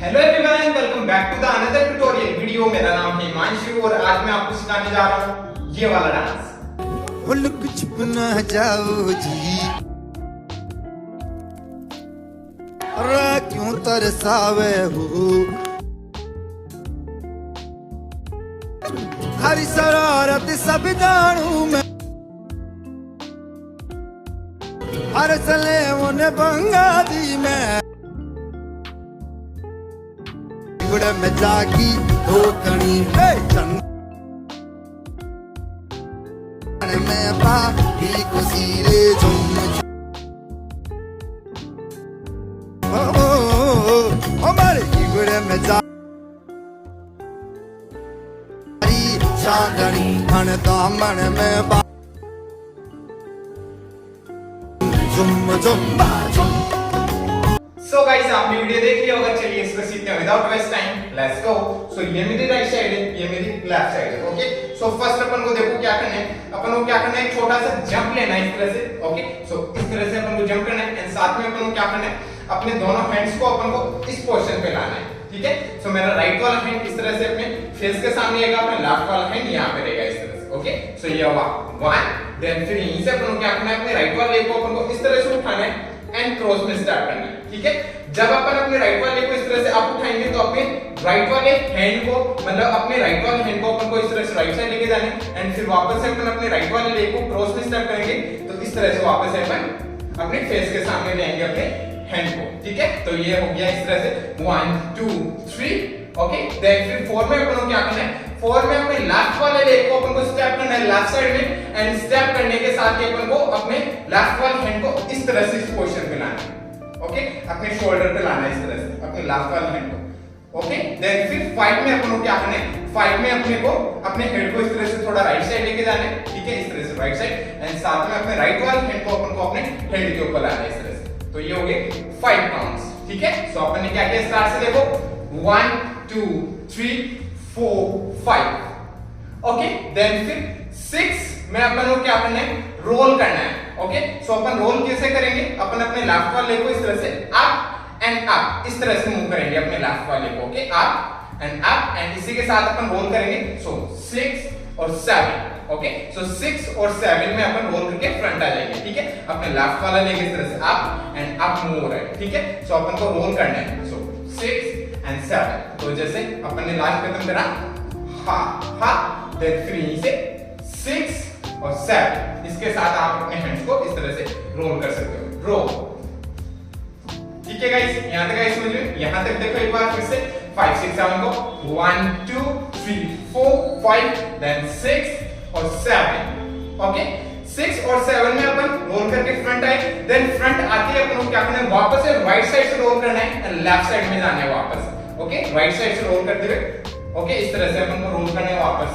Hello everyone, welcome back to the another tutorial video. मेरा नाम है हिमांशु और आज मैं आपको सिखाने जा रहा हूँ ये वाला डांस। लुक छुप ना जाओ जी, अरे क्यों तरसावे हो, हरी शरारत सब जानू मैं, हर चले उन्हें बंगा दी मैं, गुड़ में जागी धोकनी चंद में पाही खुशी रे झुम हमारे गुड़ में जागी चांदनी मन दामन में बा झुम झुम झुम। सो गाइस, आपने वीडियो देख लिया होगा। चलिए इसको सीखते हैं without waste time, let's go. So ये मेरी राइट साइड है, ये मेरी लेफ्ट साइड है। ओके, सो फर्स्ट अपन को देखो क्या करना है। अपन को क्या करना है, एक छोटा सा जंप लेना है इस तरह से। ओके, सो इस तरह से अपन को जंप करना है एंड साथ में अपन को क्या करना है, अपने दोनों हैंड्स को अपन को इस पोजीशन पे लाना है। ठीक है, सो मेरा राइट वाला हैंड इस तरह से अपने फेस के सामने रहेगा, अपना लेफ्ट वाला हैंड यहां पे रहेगा इस तरह से। ओके, सो ये हुआ वन। देन फिर यहीं से अपन को क्या करना है, अपने राइट वाले को अपन को इस तरह से उठाना है एंड क्रॉस में स्टार्ट करना है। ठीक है, जब अपन अपने राइट वाले को इस तरह से अप उठाएंगे तो अपने राइट वाले हैंड को, मतलब अपने राइट वाले हैंड को अपन को इस तरह से राइट साइड लेके जाना है एंड फिर वापस से अपन अपने राइट वाले लेग को क्रॉस में स्टेप करेंगे तो इस तरह से वापस से अपन अपने फेस के सामने ले आएंगे अपने हैंड को। ठीक है, तो ये हो गया इस तरह से 1 2 3। ओके, देन फिर 4 में अपन को क्या करना है, 4 में अपने लेफ्ट वाले लेग को अपन को स्टेप करना है लेफ्ट साइड में एंड स्टेप करने के साथ ही अपन को अपने लेफ्ट वाले हैंड को इस तरह से इस पोजीशन पे लाना है। ओके, अपने शोल्डर पे लाना है इस तरह से अपने लेफ्ट वाले हैंड को। ओके, देन फिर 5 में अपन को क्या करना है, 5 में अपने को अपने हेड को इस तरह से थोड़ा राइट साइड लेके जाना है। ठीक है, इस तरह से राइट साइड एंड साथ में अपने राइट वाले हैंड को अपन को अपने हेड के ऊपर लाना है इस तरह से। तो ये हो गए 5 काउंट्स। ठीक है, सो अपन ने क्या किया, स्टार्ट से देखो 1 2 3 4 5। ओके, देन फिर 6 में अपन को क्या करना है, रोल करना है। ओके, सो अपन रोल कैसे करेंगे, अपन अपने लेफ्ट वाले को इस तरह से अप एंड अप इस तरह से मूव करेंगे अपने लेफ्ट वाले को। ओके, अप एंड इसी के साथ अपन रोल करेंगे। सो 6 और 7। ओके, सो 6 और 7 में अपन रोल करके फ्रंट आ जाएंगे। ठीक है, अपने लेफ्ट वाला लेग इस तरह से अप एंड अप मूव हो रहा है। ठीक है, सो अपन को रोल करना है। सो 6 एंड 7। तो जैसे अपन ने लास्ट खत्म करा हा हा, देन फिर यहीं से 6 और 7 इसके साथ आप अपने हैंड्स को इस तरह से रोल कर सकते हो। रोल। ठीक है गाइस, यहां तक गाइस समझ में, यहां तक देखो एक बार फिर से 5 6 7 को 1 2 3 4 5 देन 6 और 7। ओके, 6 और 7 में अपन रोल करके फ्रंट आए, देन फ्रंट आते ही अपन को क्या करना है, वापस से राइट साइड से रोल करना है एंड लेफ्ट साइड में जाना है वापस। ओके, राइट साइड से रोल करते हुए ओके इस तरह से अपन को रोल करना है वापस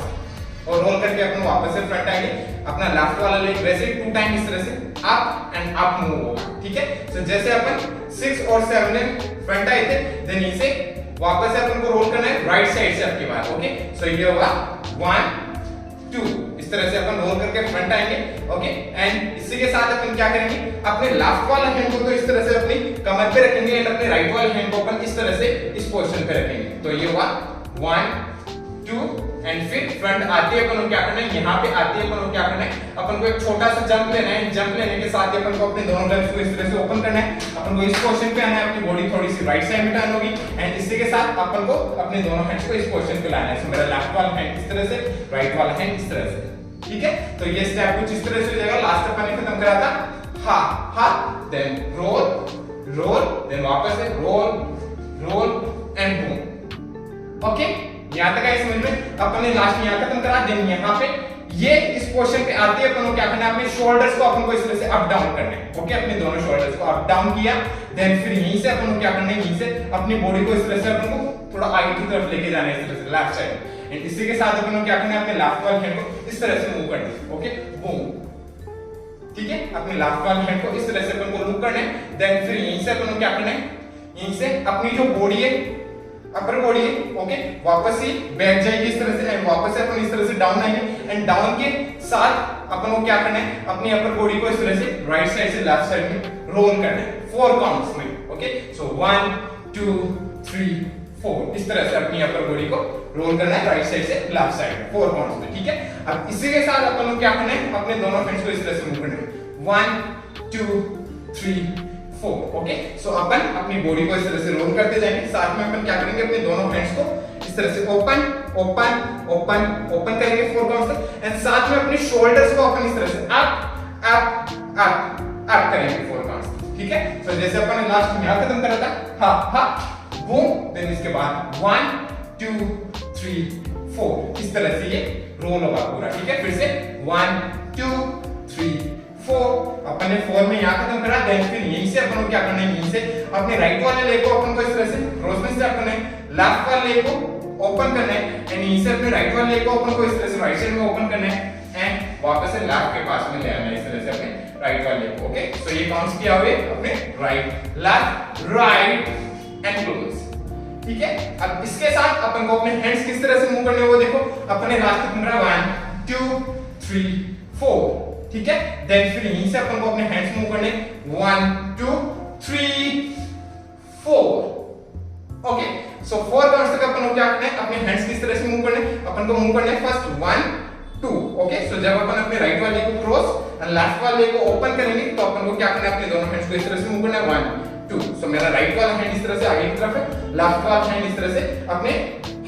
और रोल करके अपन वापस से फ्रंट आएंगे। अपना लेफ्ट वाला लेग वैसे 2 टाइम इस तरह से अप एंड अप मूव होगा। ठीक है, सो जैसे अपन 6 और 7 में फ्रंट आए थे, देन इसे वापस से अपन को रोल करना है राइट साइड से आपके बाद। ओके, सो ये होगा 1 2 इस तरह से अपन रोल करके फ्रंट आएंगे। ओके, एंड इसी के साथ अपन क्या करेंगे, अपने लेफ्ट वाला हैंड को तो इस तरह से अपनी कमर पे रखेंगे एंड अपने राइट वाले हैंड को अपन इस तरह से इस पोजीशन पे रखेंगे। तो ये हुआ 1 2 एंड फिर फ्रंट आते अपन को क्या करना है, यहाँ पे आते अपन को क्या करना है, अपन को एक छोटा सा जंप लेना है। जंप लेने के साथ ही अपन को अपने दोनों लेग्स को इस तरह से ओपन करना है। अपन को इस पोजीशन पे आना है, अपनी बॉडी थोड़ी सी राइट साइड में टर्न होगी एंड इसी के साथ अपन को अपने दोनों हैंड्स को इस पोजीशन पे लाना है। सो मेरा लेफ्ट वाला हैंड इस तरह से, राइट वाला हैंड इस तरह से। ठीक है, तो ये स्टेप कुछ इस तरह से हो जाएगा। लास्ट अपन ने खत्म करा था हा हा, देन रोल रोल, देन वापस से roll roll and boom. Okay, यहां तक है समझ में। अपन ने लास्ट में यहां खत्म करा, देन यहां पे ये इस पोजीशन पे आते ही अपन को क्या करना है, अपने शोल्डर्स को अपन को इस तरह से अप डाउन करना है। ओके, अपने दोनों शोल्डर्स को अप डाउन किया, देन फिर यहीं से अपन को क्या करना है, यहीं से अपनी बॉडी को इस तरह से अपन को थोड़ा आगे की तरफ लेके जाना है इस तरह से लेफ्ट साइड एंड इसी के साथ अपन को क्या करना है, अपने लेफ्ट वाले हैंड को इस तरह से मूव करना है। Okay, boom. ठीक है, अपने लेफ्ट वाले हैंड को इस तरह से अपन को मूव करना है। देन फिर यहीं से अपन को क्या करना है, यहीं से अपनी जो बॉडी है, अपर बॉडी है, ओके, वापस ही बैक जाएगी इस तरह से एंड वापस से अपन इस तरह से डाउन आएंगे एंड डाउन के साथ अपन को क्या करना है, अपनी अपर बॉडी को इस तरह से राइट साइड से लेफ्ट साइड में रोल करना है 4 काउंट्स में। ओके, सो 1 2 3 4 इस तरह से अपनी अपर बॉडी को रोल करना है राइट साइड से लेफ्ट साइड 4 काउंट्स में, ठीक है। अब इसी के साथ अपन लोग क्या करना है, अपने दोनों हैंड्स को इस तरह से मूव करना है 1 2 3 4, ओके। सो अपन अपनी बॉडी को इस तरह से रोल करते जाएंगे, साथ में अपन क्या करेंगे, अपने दोनों हैंड्स को इस तरह से ओपन ओपन ओपन ओपन करेंगे 4 काउंट्स तक, एंड साथ में अपनी शोल्डर्स को अपन इस तरह से अप अप अप अप करेंगे 4 काउंट्स, ठीक है। सो जैसे अपन ने लास्ट में यहां खत्म करा था, हा हा बूम, देन इसके बाद 1 2 3 4 इस तरह से ये रोल होगा पूरा, ठीक है। फिर से 1 2 3 4 अपन ने 4 में यहां खत्म करा, देन फिर यहीं से अपन को क्या करना है, यहीं से अपने राइट वाले लेग को अपन को इस तरह से क्रॉस में से अपन ने लेफ्ट वाले लेग को ओपन करना है, एंड यहीं से अपने राइट वाले लेग को अपन को इस तरह से राइट साइड में ओपन करना है, एंड वापस से लेफ्ट के पास में ले आना है इस तरह से अपने राइट वाले लेग को, ओके। सो ये काउंट्स किया हुए अपने right left right and close, ठीक है। अब इसके साथ अपन को अपने हैंड्स किस तरह से मूव करने हैं वो देखो, अपने लास्ट तक मेरा 1 2 3 4, ठीक है। देन फिर यहीं से अपन को अपने हैंड्स मूव करने 1 2 3 4, ओके। सो 4 काउंट्स तक अपन को क्या करना है, अपने हैंड्स किस तरह से मूव करने, अपन को मूव करना है फर्स्ट 1 2, ओके। सो जब अपन अपने राइट वाले को क्रॉस और लेफ्ट वाले को ओपन करेंगे तो अपन को क्या करना है, अपने दोनों हैंड्स को इस तरह से मूव करना है 1 2। सो मेरा राइट वाला हैंड इस तरह से आगे की तरफ है, लेफ्ट वाला हैंड इस तरह से अपने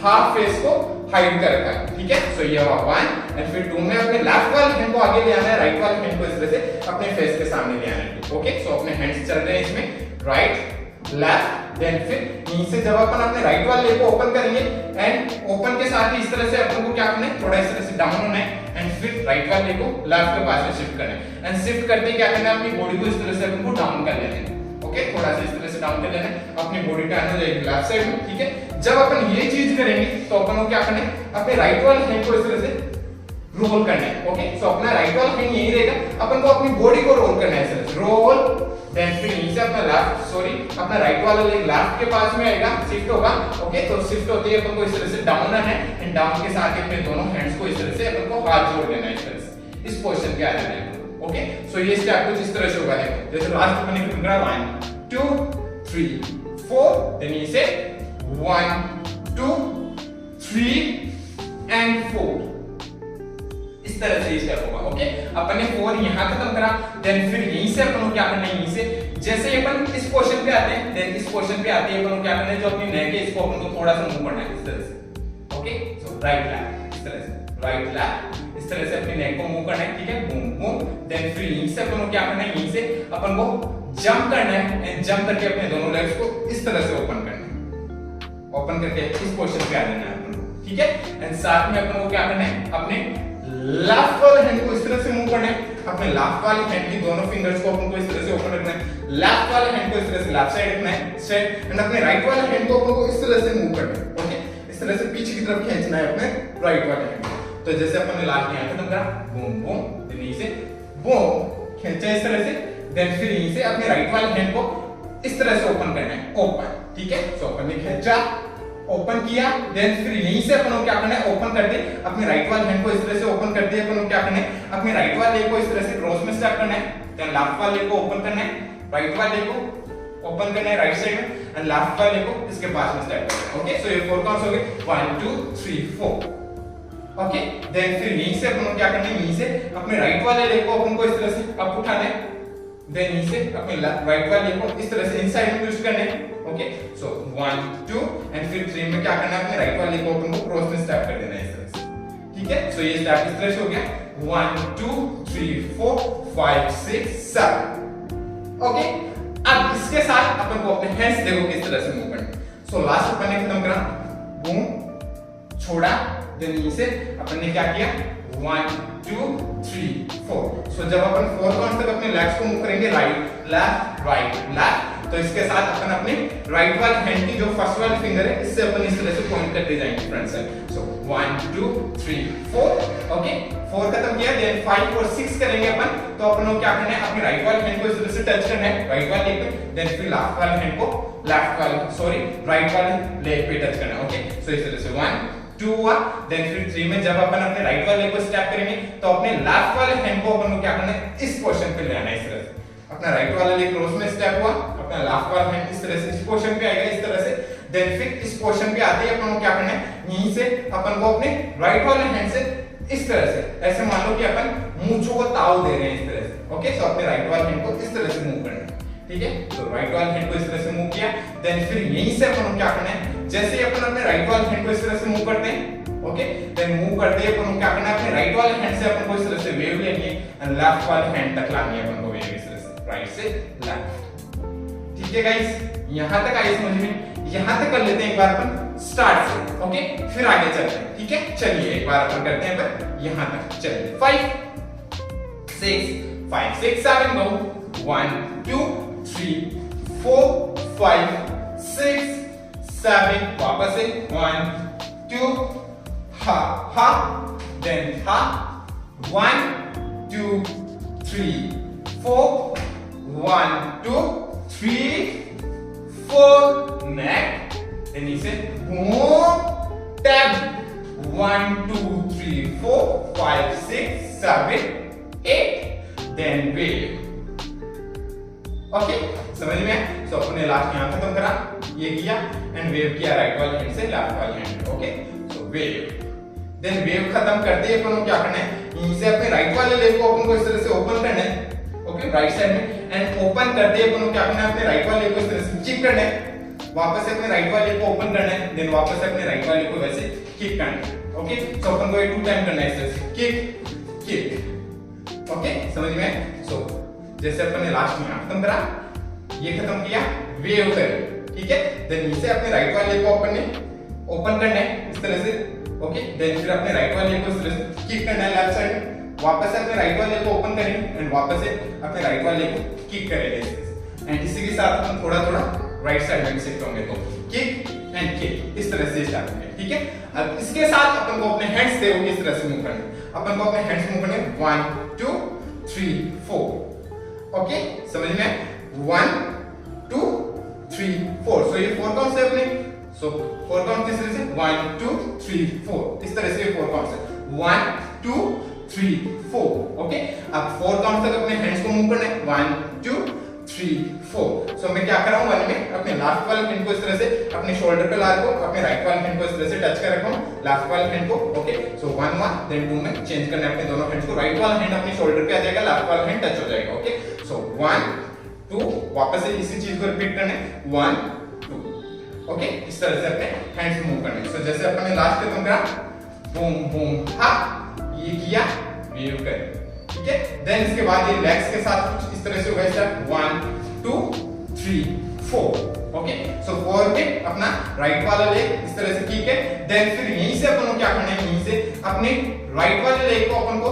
हाफ फेस को हाइड कर रखा है, ठीक है। सो ये हुआ 1, एंड फिर 2 में अपने लेफ्ट वाले हैंड को आगे ले आना है, राइट वाले हैंड को इस तरह से अपने फेस के सामने ले आना है, ओके। सो अपने हैंड्स चल रहे हैं इसमें राइट लेफ्ट, देन फिर यहीं से जब अपन अपने राइट वाले लेग को ओपन करेंगे, एंड ओपन के साथ ही इस तरह से अपन को क्या करना है, थोड़ा इस तरह से डाउन होना है, एंड फिर राइट वाले लेग को लेफ्ट के पास में शिफ्ट करना है, एंड शिफ्ट करते क्या करना है, अपनी बॉडी को इस तरह से अपन को डाउन कर लेना है, ओके। थोड़ा सा इस तरह से डाउन कर लेना है, अपनी बॉडी टर्न हो जाएगी लेफ्ट साइड में, ठीक है। जब अपन ये चीज करेंगे तो अपन को क्या करना है, अपने राइट वाले हैंड को इस तरह से रोल करना है, ओके। सो अपना राइट वाला हैंड यही रहेगा, अपन को अपनी बॉडी को रोल करना है इस तरह से रोल, देन फिर यहीं से अपना अपना राइट वाला लेग लेफ्ट के पास में आएगा, शिफ्ट होगा, ओके। तो शिफ्ट होते ही अपन को इस तरह से डाउन आना है, एंड डाउन के साथ ही अपने दोनों हैंड्स को इस तरह से अपन को हाथ जोड़ लेना है इस तरह से, इस पोजीशन पे आ जाना है, ओके। सो ये स्टेप कुछ इस तरह से होगा, देखो जैसे लास्ट अपन ने खत्म करा 1 2 3 4, देन ये से 1 2 3 एंड 4 इस तरह से स्टेप होगा, ओके। अपन ने 4 यहां खत्म करा, देन फिर यहीं से अपन को क्या करना है, यहीं से जैसे अपन इस पोजीशन पे आते हैं, देन इस पोजीशन पे आते ही अपन को क्या करना है, जो अपनी नेक है इसको अपन को थोड़ा सा मूव करना है इस तरह से, ओके। सो राइट लेफ्ट इस तरह से, राइट लेफ्ट इस तरह से अपनी नेक को मूव करना है, ठीक है, बूम बूम। देन फिर यहीं से अपन को क्या करना है, यहीं से अपन को जंप करना है, एंड जंप करके अपने दोनों लेग्स को इस तरह से ओपन करना है, ओपन करके इस पोजीशन पे आ जाना है अपन को, ठीक है। एंड साथ में अपन को क्या करना है, अपने लेफ्ट वाले हैंड को इस तरह से मूव करना है, अपने लेफ्ट वाले हैंड की दोनों फिंगर्स को अपन को इस तरह से ओपन रखना है, लेफ्ट वाले हैंड को इस तरह से लेफ्ट साइड रखना है स्ट्रेट, एंड अपने राइट वाले हैंड को अपन को इस तरह से मूव करना है, ओके। इस तरह से पीछे की तरफ खींचना है अपने राइट वाले हैंड को। तो जैसे अपन ने लास्ट में खत्म करा, बूम बूम, देन यहीं से बूम खींचा इस तरह से, देन फिर यहीं से अपने राइट वाले हैंड को इस तरह से ओपन करना है, ओपन, ठीक है। सो अपन ने खींचा, ओपन किया, देन फिर यहीं से अपन को क्या करना है, ओपन करते अपने राइट वाले हैंड को इस तरह से ओपन करते अपन को क्या करना है, अपने राइट वाले लेग को इस तरह से क्रॉस में स्टेप करना है, देन लेफ्ट वाले लेग को ओपन करना है, राइट वाले लेग को ओपन करना है राइट साइड में, एंड लेफ्ट वाले लेग को इसके पास में स्टेप करना है, ओके। सो ये 4 काउंट्स हो गए 1 2 3 4, ओके। देन फिर यहीं से अपन को क्या करना है, यहीं से अपने राइट वाले लेग को अपन को इस तरह से अप उठाना है, देन यहीं से अपने राइट वाले लेग को इस तरह से इनसाइड में ट्विस्ट करना है, ओके। सो 1 2 एंड फिर 3 में क्या करना है, अपने राइट वाले लेग को अपन को क्रॉस में स्टेप कर देना है इस तरह से, ठीक है। सो ये स्टेप इस तरह से हो गया 1 2 3 4 5 6 7, ओके। अब इसके साथ अपन को अपने हैंड्स देखो किस तरह से मूव करना है। सो लास्ट अपन ने खत्म करा, बूम छोड़ा, देन यहीं से अपन ने क्या किया 1 2 3 4। सो जब अपन 4 काउंट तक अपने लेग्स को मूव करेंगे राइट लेफ्ट, तो इसके साथ अपन अपने राइट वाले हैंड की जो फर्स्ट वाली फिंगर है इससे अपन इस तरह से पॉइंट करते जाएंगे फ्रंट साइड। सो 1 2 3 4, ओके। 4 खत्म किया, देन 5 और 6 करेंगे अपन, तो अपन को क्या करना है, अपने राइट वाले हैंड को इस तरह से टच करना है राइट वाले लेग पे, देन फिर लेफ्ट वाले हैंड को राइट वाले लेग पे टच करना है, ओके। सो इस तरह से 1 2 हुआ, देन फिर 3 में जब अपन अपने राइट वाले लेग को स्टेप करेंगे तो अपने लेफ्ट वाले हैंड को अपन को क्या करना है, इस पोजीशन पे ले आना है इस तरह से, अपना राइट वाला लेग क्रॉस में स्टेप हुआ, अपना लेफ्ट वाला हैंड इस तरह से इस पोजीशन पे आएगा इस तरह से, देन फिर इस पोर्शन पे आते ही अपन को क्या करना है, यहीं से अपन को अपने राइट वाले हैंड से इस तरह से, ऐसे मान लो कि अपन मूंछों को ताव दे रहे हैं इस तरह से। ओके, तो अपने राइट वाले हैंड को इस तरह से मूव करना है। ठीक है, तो राइट वाले हैंड को इस तरह से मूव किया, देन फिर यहीं से अपन को क्या करना है, जैसे ही अपन अपने राइट वाले हैंड को इस तरह से मूव करते हैं, ओके, देन मूव करते ही अपन को क्या करना है, अपने राइट वाले हैंड से अपन को इस तरह से वेव लेनी है एंड लेफ्ट वाले हैंड तक लानी है अपन को वेव इस तरह से, राइट से लेफ्ट। ठीक है गाइस, यहां तक आई समझ में? यहां तक कर लेते हैं एक बार अपन स्टार्ट से। ओके, फिर आगे चलते हैं। ठीक है, चलिए एक बार अपन करते हैं पर यहां तक। चलिए 5 6 7 गो 1 2 3 4 5 6 7 वापस से 1 2 हा हा देन हा 1 2 3 4 1 2 3 4 neck, then he said boom tap 1 2 3 4 5 6 7 8 then wave। Okay, समझ में? सो अपने लास्ट यहां खत्म करा, ये किया एंड वेव किया राइट वाले हैंड से लेफ्ट वाले हैंड। ओके, सो वेव, देन वेव खत्म करते ही अपन को क्या करना है, यहीं से अपने राइट वाले लेग को अपन को इस तरह से ओपन करना है। ओके, राइट साइड में, एंड ओपन करते ही अपन को क्या करना है, अपने राइट वाले को इस तरह से किक करना है, वापस से अपने राइट वाले को ओपन करना है, देन वापस से अपने राइट वाले को वैसे किक करना है। ओके, सो अपन को ये 2 टाइम करना है इस तरह से, किक किक। ओके, समझ में? सो जैसे अपन ने लास्ट में खत्म करा, ये खत्म किया, वेव कर। ठीक है, देन इसे अपने राइट वाले को अपन ने ओपन करना है इस तरह से। ओके, देन फिर अपने राइट वाले को इस तरह से किक करना है लेफ्ट साइड, वापस से अपने राइट वाले को ओपन करेंगे एंड वापस से अपने राइट वाले को किक करेंगे। एंड इसी के साथ अपन थोड़ा थोड़ा राइट साइड में भी सीखते होंगे, तो किक एंड किक इस तरह से स्टार्ट करेंगे। ठीक है, अब इसके साथ अपन को अपने हैंड्स थे वो इस तरह से मूव करने, अपन को अपने हैंड्स मूव करने 1 2 3 4। ओके, समझ में? 1 2 3 4। सो ये 4 काउंट्स है अपने, सो 4 काउंट किस तरह से 1 2 3 4 इस तरह से ये 4 काउंट्स है 1 2 3 4। ओके, अब 4 काउंट तक अपने हैंड्स को मूव करना है 1 2 3 4। सो मैं क्या कर रहा हूं, वन में अपने लेफ्ट वाले हैंड को इस तरह से अपने शोल्डर पे ला रखा हूं, अपने राइट वाले हैंड को इस तरह से टच कर रखा हूं लेफ्ट वाले हैंड को। ओके, सो 1 1 देन 2 में चेंज करना है अपने दोनों हैंड्स को, राइट वाला हैंड अपने शोल्डर पे आ जाएगा, लेफ्ट वाला हैंड टच हो जाएगा। ओके, सो 1 2 वापस से इसी चीज को रिपीट करना है 1 2। ओके, इस तरह से अपने हैंड्स मूव करने हैं। सो जैसे अपन ने लास्ट खत्म करा, बूम बूम हा, ये किया, वेव कर। ठीक है, देन इसके बाद ये लेग्स के साथ कुछ इस तरह से होगा स्टार्ट 1 2 3 4। ओके, सो 4 पे अपना राइट वाला लेग इस तरह से किक है, देन फिर यहीं से अपन को क्या करना है, यहीं से अपने राइट वाले लेग को अपन को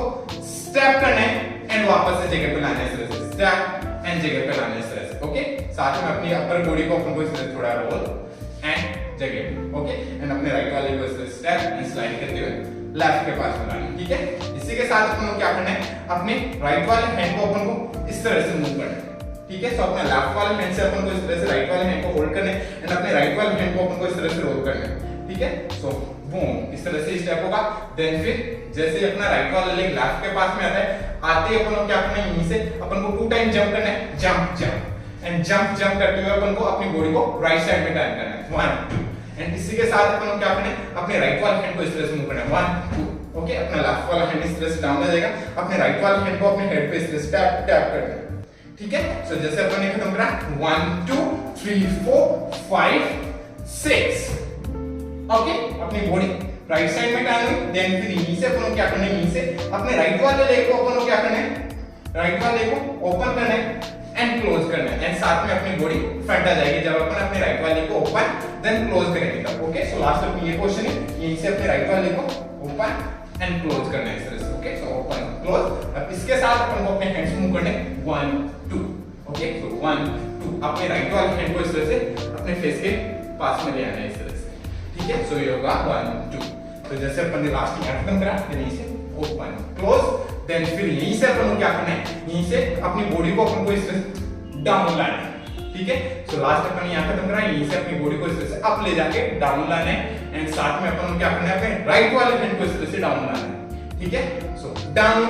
स्टेप करना है एंड वापस से जगह पे लाना है इस तरह से, स्टेप एंड जगह पे लाना है इस तरह से। ओके, साथ में अपनी अपर बॉडी को अपन को इस तरह से थोड़ा रोल एंड जगह। ओके, एंड अपने राइट वाले को इस तरह स्टेप एंड स्लाइड करते हुए लेफ्ट के पास में लाना है। ठीक है, इसी के साथ अपन को क्या करना है, अपने राइट वाले हैंड को अपन को इस तरह से मूव करना है। ठीक है, सो अपने लेफ्ट वाले हैंड से अपन को इस तरह से राइट वाले हैंड को होल्ड करना है एंड अपने राइट वाले हैंड को अपन को इस तरह से रोल करना है। ठीक है, सो बूम इस तरह से स्टेप होगा, देन फिर जैसे ही अपना राइट वाला लेग लेफ्ट के पास में आता है, आते ही अपन को क्या करना है, यहीं से अपन को 2 टाइम जंप करना है, jump jump and jump jump करते हुए अपन को अपनी बॉडी को राइट साइड में टर्न करना है 1 2। एंड इसी के साथ अपन को क्या करना है, अपने राइट वाले हैंड को इस तरह से मूव करना है 1 2। ओके, अपना लेफ्ट वाला हैंड इस तरह से डाउन आ जाएगा, अपने राइट वाले हैंड को अपने हेड पे इस तरह से टैप टैप करना है। ठीक है, सो जैसे अपन ने खत्म करा 1 2 3 4 5 6। ओके, अपनी बॉडी राइट साइड में टर्न हुई, देन फिर यहीं से अपन को क्या करना है, यहीं से अपने राइट वाले लेग को अपन को क्या करना है, राइट वाले लेग को ओपन करना है एंड क्लोज करना है, एंड साथ में अपनी बॉडी फ्रंट आ जाएगी जब अपन अपने राइट वाले को ओपन देन क्लोज करेंगे तब। ओके, सो लास्ट अपनी ये क्वेश्चन है, यहीं से अपने राइट वाले को ओपन एंड क्लोज करना है इस तरह से। Okay, so open close. अब इसके साथ अपन को अपने हैंड्स मूव करने 1 2। ओके, सो 1 2 अपने राइट वाले हैंड को इस तरह से अपने फेस के पास में ले आना है इस तरह से। ठीक है, सो ये होगा 1 2। तो जैसे अपन ने लास्ट में खत्म करा, फिर यहीं से ओपन क्लोज, देन फिर यहीं से अपन को क्या करना है, यहीं से अपनी बॉडी को अपन को इस तरह से डाउन लाना है। ठीक है, सो लास्ट अपन यहां खत्म करा, यहीं से अपनी बॉडी को इस तरह से अप ले जाके डाउन लाना है एंड साथ में अपन को क्या करना है, अपने राइट वाले हैंड को इस तरह से डाउन लाना है। ठीक है, सो डाउन,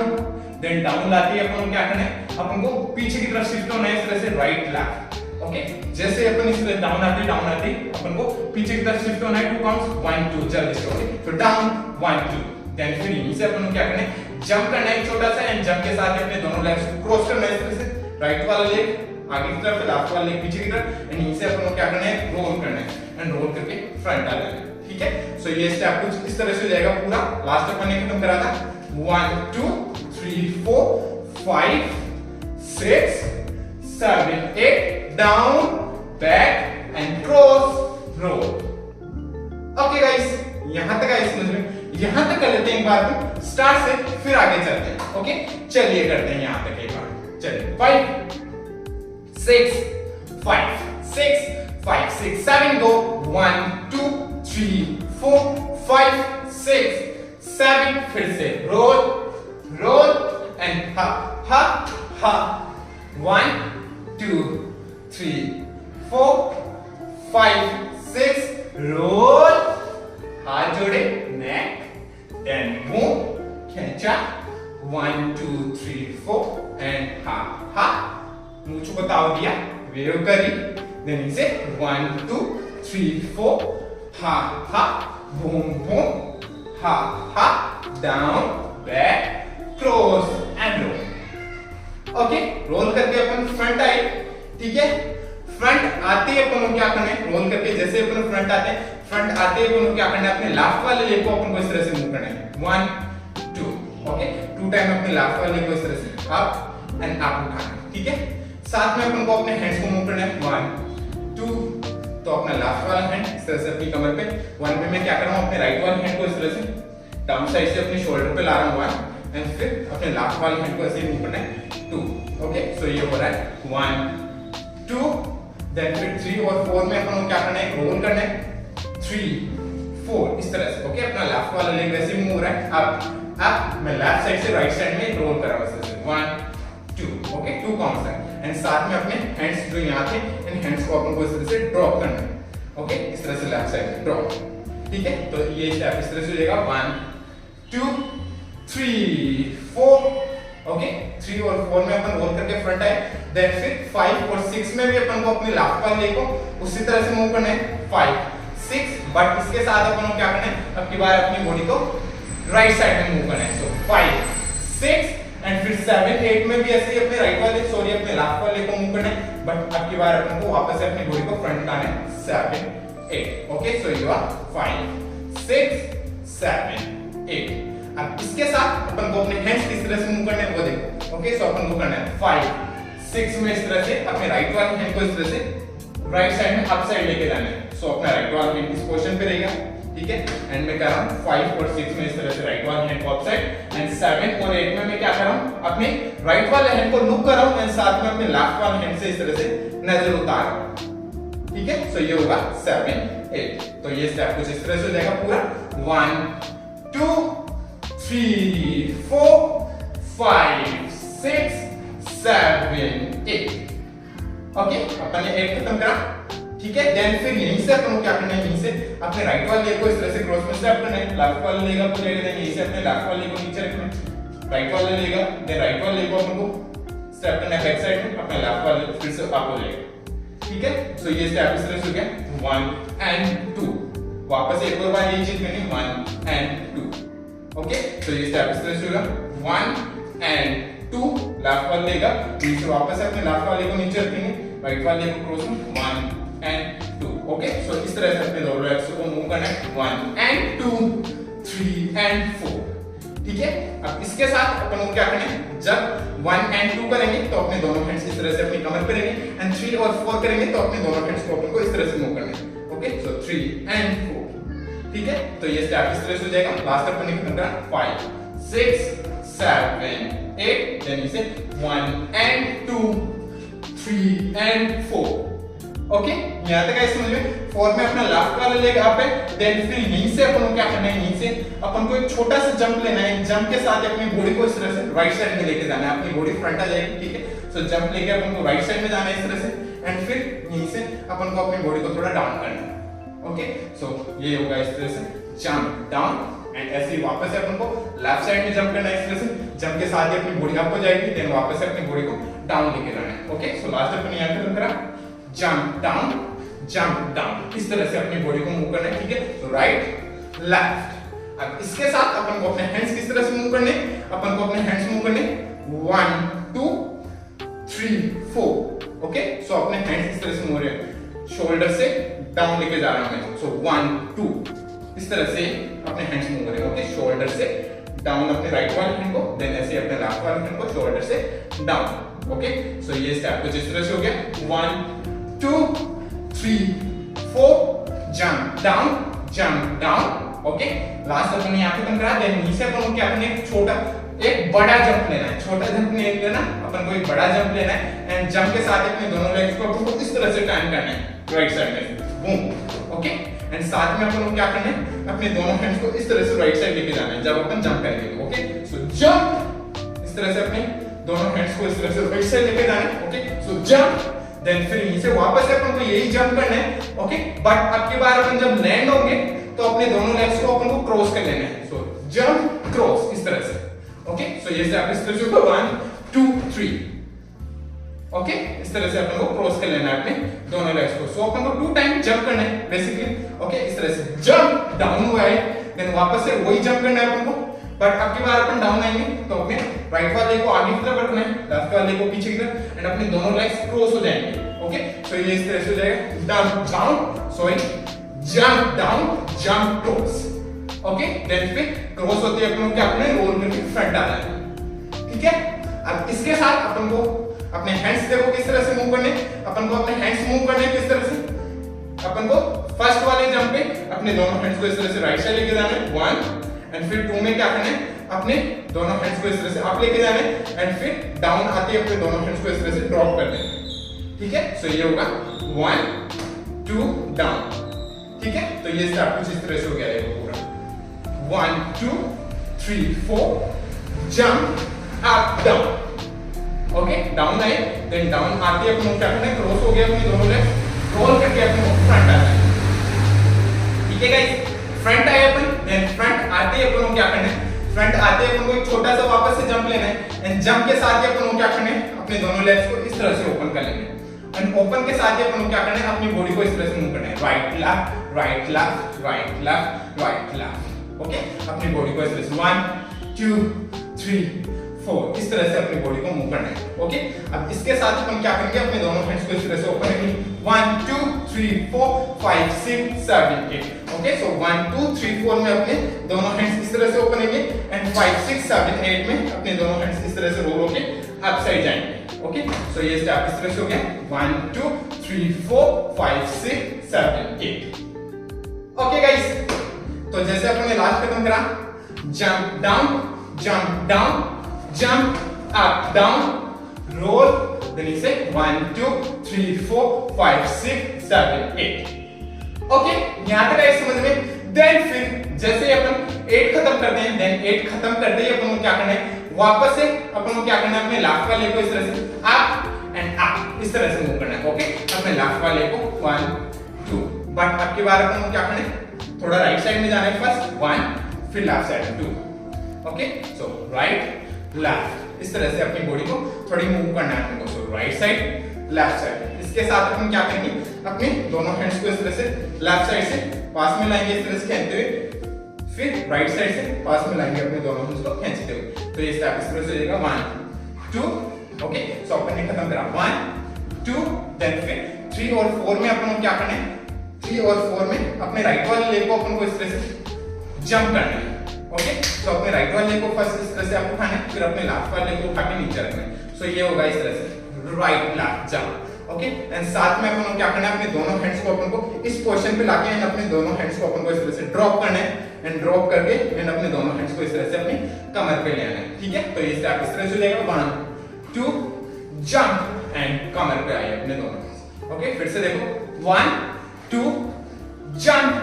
देन डाउन लाते ही अपन को क्या करना है, अपन को पीछे की तरफ शिफ्ट होना है इस तरह से राइट लेफ्ट। ओके, जैसे अपन इस डाउन आते अपन को पीछे की तरफ शिफ्ट होना है, 2 काउंट्स 1 2 जल्दी से, ओके, तो डाउन 1 2, देन फिर यहीं से अपन को क्या करना है, जंप करना है छोटा सा, एंड जंप के साथ अपने दोनों लेग्स क्रॉस करना है इस तरह से, राइट वाला लेग आगे की तरफ, लेफ्ट वाला लेग पीछे की तरफ, एंड यहीं से अपन को क्या करना है, रोल करना है, एंड रोल करके फ्रंट आ जाना है, ठीक है। सो ये स्टेप कुछ इस तरह से हो जाएगा पूरा। लास्ट अपन ने खत्म करा था 1 2 3 4 5 6 7 8, down back and cross roll. Okay guys, यहां तक गाइस समझ में, यहां तक कर लेते हैं एक बार में स्टार्ट से, फिर आगे चलते हैं। ओके, चलिए करते हैं यहां तक एक बार, चलिए 5 6 5 6 5 6 7 go 1 2 3 4 5 6 7, फिर से रोल रोल एंड हा हा हा, 1 2 3 4 5 6, रोल, हाथ जोड़े, नेक, देन मूव, खींचा, 1 2 3 4 एंड हा हा, मुझ को ताव दिया, वेव करी, देन इसे 1 2 3 4 हा हा, बूम बूम, हा हा, down back cross and roll. Okay, roll करके अपन फ्रंट आए, ठीक है। फ्रंट आते ही अपन को क्या करना है, रोल करके जैसे अपन फ्रंट आते हैं, फ्रंट आते ही अपन को क्या करना है, अपने लेफ्ट वाले लेग को अपन को इस तरह से मूव करना है, 1 2, ओके, 2 टाइम अपने लेफ्ट वाले लेग को इस तरह से अप एंड अप उठाना है, ठीक है। साथ में अपन को अपने हैंड्स को मूव करना है, 1 2, तो अपना लेफ्ट वाला हैंड इस तरह से अपनी कमर पे, 1 पे मैं क्या कर रहा हूं, अपने राइट वाले हैंड को इस तरह से डाउन साइड से अपने शोल्डर पे ला रहा हूं, 1, एंड फिर अपने लेफ्ट वाले हैंड को ऐसे मूव करना है, 2, ओके। सो ये हो रहा है 1 2, देन फिर 3 और 4 में अपन को क्या करना है, रोल करना है, 3 4 इस तरह से, ओके। अपना लेफ्ट वाला लेग वैसे मूव हो रहा है, अब मैं लेफ्ट साइड से राइट साइड में रोल कर रहा हूं, इस तरह से 1 2, ओके, 2 काउंट्स है, एंड साथ में अपने हैंड्स जो यहां थे, इन हैंड्स को अपन को इस तरह से ड्रॉप करना है, ओके, इस तरह से लेफ्ट साइड में ड्रॉप, ठीक है। तो ये स्टेप इस तरह से हो जाएगा, 1 2 3 4, ओके, 3 और 4 में अपन रोल करके फ्रंट आए, देन फिर 5 और 6 में भी अपन को अपने लेफ्ट वाले लेग को उसी तरह से मूव करना है, 5 6, बट इसके साथ अपन को क्या करना है, अब की बार अपनी बॉडी को राइट साइड में मूव करना है, सो 5 6, एंड फिर 7 8 में भी ऐसे ही अपने राइट वाले अपने लेफ्ट वाले को मूव करना है, बट अब की बार अपन को वापस से अपनी बॉडी को फ्रंट लाना है, 7 8, ओके। So you are 5 6 7 8। अब इसके साथ अपन को अपने हैंड्स किस तरह से मूव करने हैं वो देखो, ओके। सो अपन को करना है 5 6 में इस तरह से अपने राइट वाले हैंड को इस तरह से राइट साइड में अप साइड लेके जाना है, सो अपना राइट वाला हैंड इस पोजीशन पे रहेगा, ठीक है। एंड मैं कर रहा हूं 5 और 6 में इस तरह से राइट वाला हैंड को अप साइड, एंड 7 और 8 में मैं क्या कर रहा हूं, अपने राइट वाले हैंड को लुक कर रहा हूं, एंड साथ में अपने लेफ्ट वाले हैंड से इस तरह से नजर उतार रहा हूं, ठीक है। सो ये होगा 7 8। तो ये स्टेप कुछ इस तरह से हो जाएगा पूरा, 1 2 3 4 5 6 7 8, ओके। अपन ने 8 खत्म करा, ठीक है। देन फिर यहीं से अपन को क्या करना है, यहीं से अपने राइट वाले लेग को इस तरह से क्रॉस में स्टेप करना है, लेफ्ट वाले लेग को लेके यहीं से अपने लेफ्ट वाले लेग को नीचे रखना है, राइट वाले लेग देन राइट वाले लेग को अपन को स्टेप करना है बैक साइड में, अपने लेफ्ट वाले फिर से अप हो जाएगा, ठीक है। सो ये स्टेप इस तरह से हो गया, 1 एंड 2, वापस एक और बार ये चीज करनी, 1 एंड 2, ओके। तो ये स्टेप इस तरह से होगा, 1 एंड 2, लेफ्ट वाले लेग नीचे, वापस अपने लेफ्ट वाले को नीचे रखेंगे, राइट वाले को क्रॉस में, 1 एंड 2, ओके। सो इस तरह से अपने दोनों लेग्स को मूव करना है, 1 एंड 2 3 एंड 4, ठीक है। अब इसके साथ अपन को क्या करना है, जब 1 एंड 2 करेंगे तो अपने दोनों हैंड्स इस तरह से अपनी कमर पे रहेंगे, एंड 3 और 4 करेंगे तो अपने दोनों हैंड्स को अपन को इस तरह से मूव करना है, ओके। सो 3 एंड 4, ठीक है। तो ये स्टेप इस तरह से हो जाएगा। लास्ट अपन ने कितना करा, 5 6 7 8, देन इसे 1 एंड 2 3 एंड 4, ओके। यहां तक गाइस समझ में। 4 में अपना लेफ्ट वाला लेग अप है, देन फिर यहीं से अपन को क्या करना है, यहीं से अपन को एक छोटा सा जंप लेना है, जंप के साथ अपनी बॉडी को इस तरह से राइट साइड में लेके जाना है, अपनी बॉडी फ्रंट आ जाएगी, ठीक है। सो जंप लेके अपन को राइट साइड में जाना है इस तरह से, एंड फिर यहीं से अपन को अपनी बॉडी को थोड़ा डाउन करना है, ओके। सो ये होगा इस तरह से जंप डाउन, एंड ऐसे ही वापस से अपन को लेफ्ट साइड में जंप करना है इस तरह से, जंप के साथ ही अपनी बॉडी अप हो जाएगी, देन वापस से अपनी बॉडी को डाउन लेके जाना है, ओके। सो लास्ट अपन यहां पे करा जंप डाउन, इस तरह से अपनी बॉडी को मूव करना है, ठीक है। तो राइट लेफ्ट। अब इसके साथ अपन को अपने हैंड्स किस तरह से मूव करने, अपन को अपने हैंड्स मूव करने 1 2 3 4, ओके। सो अपने हैंड्स इस तरह से मूव रहे हैं, शोल्डर से डाउन लेके जा रहा हूं मैं, सो 1 2, इस तरह से अपने हैंड्स मूव करें, ओके। शोल्डर से डाउन अपने राइट वाले हैंड को, देन ऐसे अपने लेफ्ट वाले हैंड को शोल्डर से डाउन, ओके। सो ये स्टेप कुछ इस तरह से हो गया, 1 2 3 4, जंप डाउन, ओके। लास्ट अपन ने यहाँ पे बन रहा, देन नीचे अपन को क्या करना है, छोटा एक बड़ा जंप लेना है, छोटा जंप नहीं लेना, अपन को एक बड़ा जंप लेना है, एंड जंप के साथ अपने दोनों लेग्स को अपन को इस तरह से टर्न करना है राइट साइड में, बूम, ओके। एंड साथ में अपन को क्या करना है, अपने दोनों हैंड्स को इस तरह से राइट साइड लेके जाना है जब अपन जंप करेंगे, ओके। सो जंप, इस तरह से अपने दोनों हैंड्स को इस तरह से राइट साइड लेके जाना है, ओके। सो जंप, देन फिर यहीं से वापस अपन को यही जंप करना है, ओके। बट अब की बार अपन जब लैंड होंगे तो अपने दोनों लेग्स को अपन को क्रॉस कर लेना है, सो जंप क्रॉस, इस तरह से, ओके। सो ये से आप इस तरह से 1 2 3, ओके। इस तरह से अपन को क्रॉस कर लेना है अपने दोनों लेग्स को। सो अपन को 2 टाइम जंप करना है बेसिकली, ओके। इस तरह से जंप डाउन हुआ है, देन वापस से वही जंप करना है अपन को, बट अब की बार अपन डाउन आएंगे तो अपने राइट वाले को आगे की तरफ रखना है, लेफ्ट वाले को पीछे की तरफ, एंड अपने दोनों लेग्स क्रॉस हो जाएंगे, ओके। सो ये इस तरह से हो जाएगा, jump down jump cross, okay. Then फिर क्रॉस होते हैं अपन को क्या करना है, रोल करके फ्रंट आना है, ठीक है। अब इसके साथ अपन को अपने हैंड्स देखो किस तरह से मूव करने, अपन को अपने हैंड्स मूव करने किस तरह से, अपन को फर्स्ट वाले जंप पे अपने दोनों हैंड्स को इस तरह से राइट साइड लेके जाना है 1, एंड फिर 2 में क्या करना है, अपने दोनों हैंड्स को इस तरह से अप लेके जाना है, एंड फिर डाउन आते अपने दोनों हैंड्स को इस तरह से ड्रॉप कर देना है, ठीक है। सो ये होगा 1 2 डाउन, ठीक है। तो ये स्टेप कुछ इस तरह से हो गया है पूरा, 1 2 3 4, jump up down, okay. Down आए, देन डाउन आते अपन क्या करना है, क्रॉस हो गया अपने दोनों लेग्स, रोल करके अपन फ्रंट आना है, ठीक है गाइस। फ्रंट आए अपन, देन फ्रंट आते अपन क्या करना है, फ्रंट आते अपन को एक छोटा सा वापस से जंप लेना है, एंड जंप के साथ ही अपन क्या करना है, अपने दोनों लेग्स को इस तरह से ओपन कर लेना है, एंड ओपन के साथ ही अपन क्या करना है, अपनी बॉडी को इस तरह से मूव करना है, right left right left right left right left, okay. अपनी बॉडी को इस तरह से 1 2 3 4, इस तरह से अपनी बॉडी को मूव करना है, ओके। अब इसके साथ अपन क्या करेंगे, अपने दोनों हैंड्स को इस तरह से ओपन करेंगे, 1 2 3 4 5 6 7 8, ओके। सो 1 2 3 4 में अपने दोनों हैंड्स इस तरह से ओपन करेंगे, एंड 5 6 7 8 में अपने दोनों हैंड्स इस तरह से रोल होके अप साइड जाएंगे, ओके। सो ये स्टेप इस तरह से हो गया, 1 2 3 4 5 6 7 8, ओके गाइस। तो जैसे अपन ने लास्ट खत्म करा, jump down jump up down roll, then इसे 1 2 3 4 5 6 7 8, ओके। यहां तक आए समझ में। देन फिर जैसे अपन 8 खत्म करते हैं, देन 8 खत्म करते ही अपन को क्या करना है, वापस से अपन को क्या करना है, अपने लेफ्ट वाले को इस तरह से अप एंड अप, इस तरह से मूव करना है, ओके। अपने लेफ्ट वाले को 1 2, बट अब की बार अपन को क्या करना है, थोड़ा राइट साइड में जाना है, फर्स्ट 1 फिर लेफ्ट साइड 2, ओके। सो राइट लेफ्ट, इस तरह से अपनी बॉडी को थोड़ी मूव करना है हमको, सो राइट साइड लेफ्ट साइड। इसके साथ अपन क्या करेंगे, अपने दोनों हैंड्स को इस तरह से लेफ्ट साइड से पास में लाएंगे, इस तरह से खींचते हुए, फिर राइट साइड से पास में लाएंगे अपने दोनों हैंड्स को खींचते हुए। तो ये स्टेप इस तरह से हो जाएगा 1 2, ओके। सो अपन ने खत्म करा 1 2, देन फिर 3 और 4 में अपन को क्या करना है, 3 और 4 में अपने राइट वाले लेग को अपन को इस तरह से जंप करना है, ओके। तो अपने राइट वाले को फर्स्ट इस तरह से आपको उठाना है, फिर अपने लेफ्ट वाले को उठा के नीचे रखना है। सो ये होगा इस तरह से right left jump, okay. And साथ में अपन को क्या करना है, अपने दोनों हैंड्स को अपन को इस पोजीशन पे लाके एंड अपने दोनों हैंड्स को अपन को इस तरह से ड्रॉप करना है, एंड ड्रॉप करके एंड अपने दोनों हैंड्स को इस तरह से अपनी कमर पे ले आना है, ठीक है। तो ये स्टेप इस तरह से हो जाएगा 1 2 जंप एंड कमर पे आइए अपने दोनों, ओके। फिर से देखो 1 2 जंप,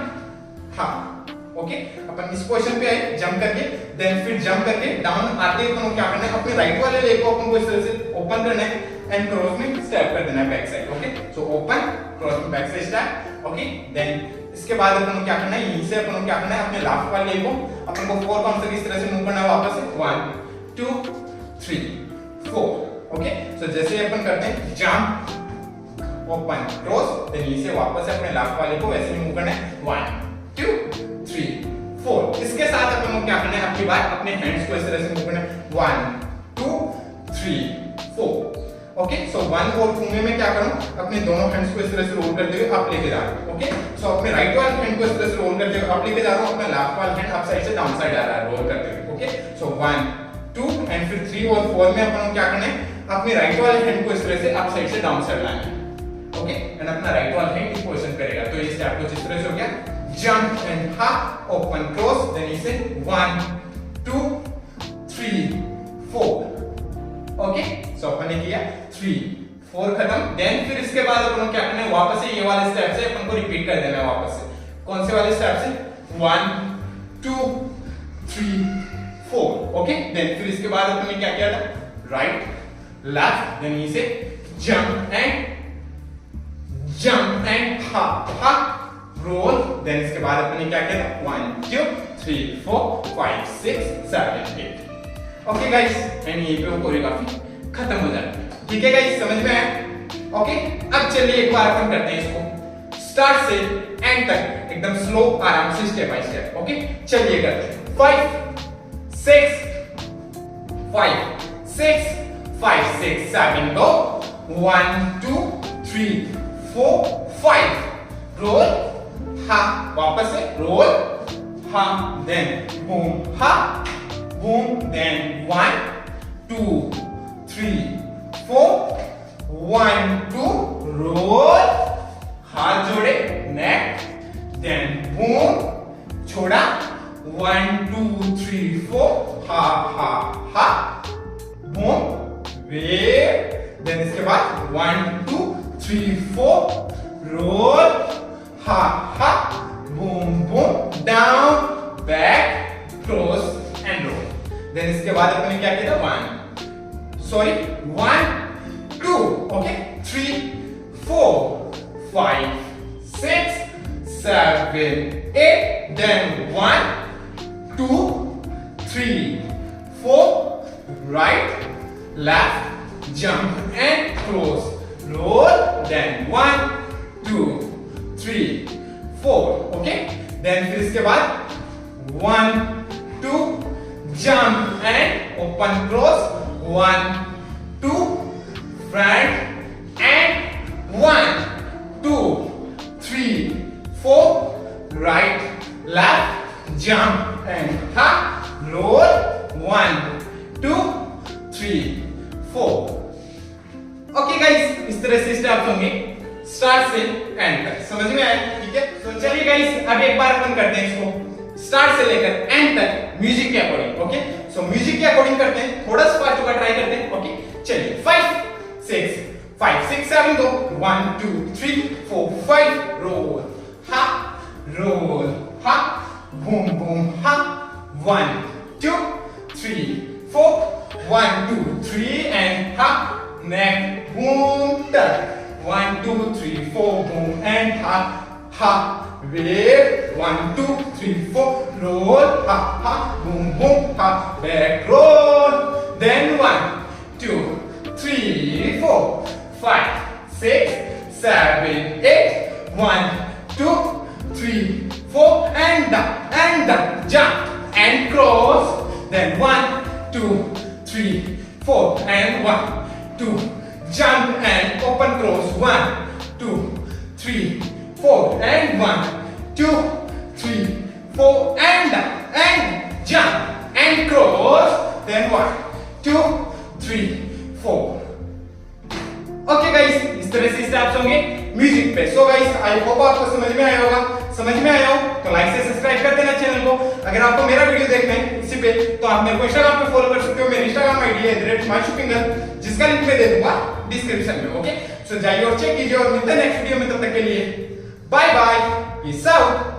हाँ, ओके। अपन इस पोजीशन पे आए जंप करके, देन फिर जंप करके डाउन आते ही अपन क्या करना है, अपने राइट वाले लेग को अपन को इस तरह से ओपन करना है एंड क्रॉस में स्टेप कर देना है back side, okay. So open cross में back side step, okay. Then इसके बाद अपन को क्या करना है, यहीं से अपन को क्या करना है, अपने लेफ्ट वाले लेग को अपन को 4 काउंट तक इस तरह से मूव करना है वापस से 1 2 3 4, ओके। सो जैसे अपन करते हैं जंप ओपन क्लोज, देन इसे वापस अपने लेफ्ट वाले को वैसे ही मूव करना है 1 2 3 4। इसके साथ अपन को क्या करना है, अपनी बार अपने हैंड्स को इस तरह से मूव करना है 1 2 3 4। ओके, सो 1 और 2 में मैं क्या करूं, अपने दोनों हैंड्स को इस तरह से रोल करते हुए अप लेके जा रहा हूं। ओके, सो अपने राइट वाले हैंड को इस तरह से रोल करते हुए अप लेके जा रहा हूं, अपना लेफ्ट वाला हैंड अप साइड से डाउन साइड जा रहा है रोल करते हुए। ओके, सो 1 2 एंड फिर 3 और 4 में अपन को क्या करना है, अपने राइट वाले हैंड को इस तरह से अप साइड से डाउन साइड लाना है। ओके, एंड अपना राइट वाला हैंड इस पोजीशन पे रहेगा। तो ये स्टेप कुछ इस तरह से हो गया, jump and hop, open close, then इसे 1 2 3 4। ओके, सो अपन ने किया 3 4 खत्म। देन फिर इसके बाद अपन को क्या करना है, वापस से ये वाले स्टेप से अपन को रिपीट कर देना है वापस से। कौन से वाले स्टेप से, 1 2 3 4। ओके, देन फिर इसके बाद अपन ने क्या किया था, राइट लेफ्ट, देन इसे jump and hop roll, then इसके बाद अपन ने क्या किया था, 1 2 3 4 5 6 7 8। ओके गाइस, एंड यहीं पे वो कोरियोग्राफी खत्म हो जाती है। ठीक है गाइस, समझ में आया? ओके, अब चलिए एक बार अपन करते हैं इसको स्टार्ट से एंड तक एकदम स्लो आराम से स्टेप बाय स्टेप। ओके, चलिए करते हैं। 5 6 5 6 7 गो, 1 2 3 4 5 रोल हा, वापस से रोल हा, देन बूम हा बूम, देन 1 2 3 4 1 2 रोल, हाथ जोड़े नेक, देन बूम छोड़ा 1 2 3 4 हा हा हा बूम वेव, देन इसके बाद 1 2 3 4 रोल हा हा boom boom down back close and roll. Then इसके बाद अपने क्या किया था, 1 2 okay 3 4 5 6 7 8, then 1 2 3 4 right left jump and close roll, then 1 2 3 4। Okay, then फिर इसके बाद 1 2 jump and open close, 1 2 front and 1 2 3 4 right left jump and hop roll, 1 2 3 4। Okay guys, इस तरह से स्टेप होंगे स्टार्ट से एंड तक। समझ में आया? ठीक है, तो चलिए गाइस अब एक बार अपन करते हैं इसको स्टार्ट से लेकर एंड तक म्यूजिक के अकॉर्डिंग। ओके, सो म्यूजिक के अकॉर्डिंग करते हैं, थोड़ा सा फास्ट होगा, ट्राई करते हैं। ओके, चलिए 5 6 7 गो, 1 2 3 4 5 रोल हा बूम बूम हा, 1 2 3 4 1 2 3 and ha neck boom tuck, 1 2 3 4 boom and ha wave, 1 2 3 4 roll ha boom boom ha back roll, then 1 2 3 4 5 6 7 8, 1 2 3 4 and up jump and cross, then 1 2 3 4 and 1 2 jump and open close, 1 2 3 4 and 1 2 3 4 and jump and cross, then 1 2 3 4। Okay guys, इस तरह से steps होंगे music पे। So guys, I hope आपको समझ में आया होगा। समझ में आया हो तो लाइक से सब्सक्राइब कर देना चैनल को। अगर आपको मेरा वीडियो देखना है इसी पे तो आप मेरे को इंस्टाग्राम पे फॉलो कर सकते हो। मेरी इंस्टाग्राम आईडी है @myshopingal, जिसका लिंक मैं दे दूंगा डिस्क्रिप्शन में। ओके, सो जाइए और चेक कीजिए और मिलते हैं नेक्स्ट वीडियो में। तब तक के लिए बाय बाय, पीस आउट।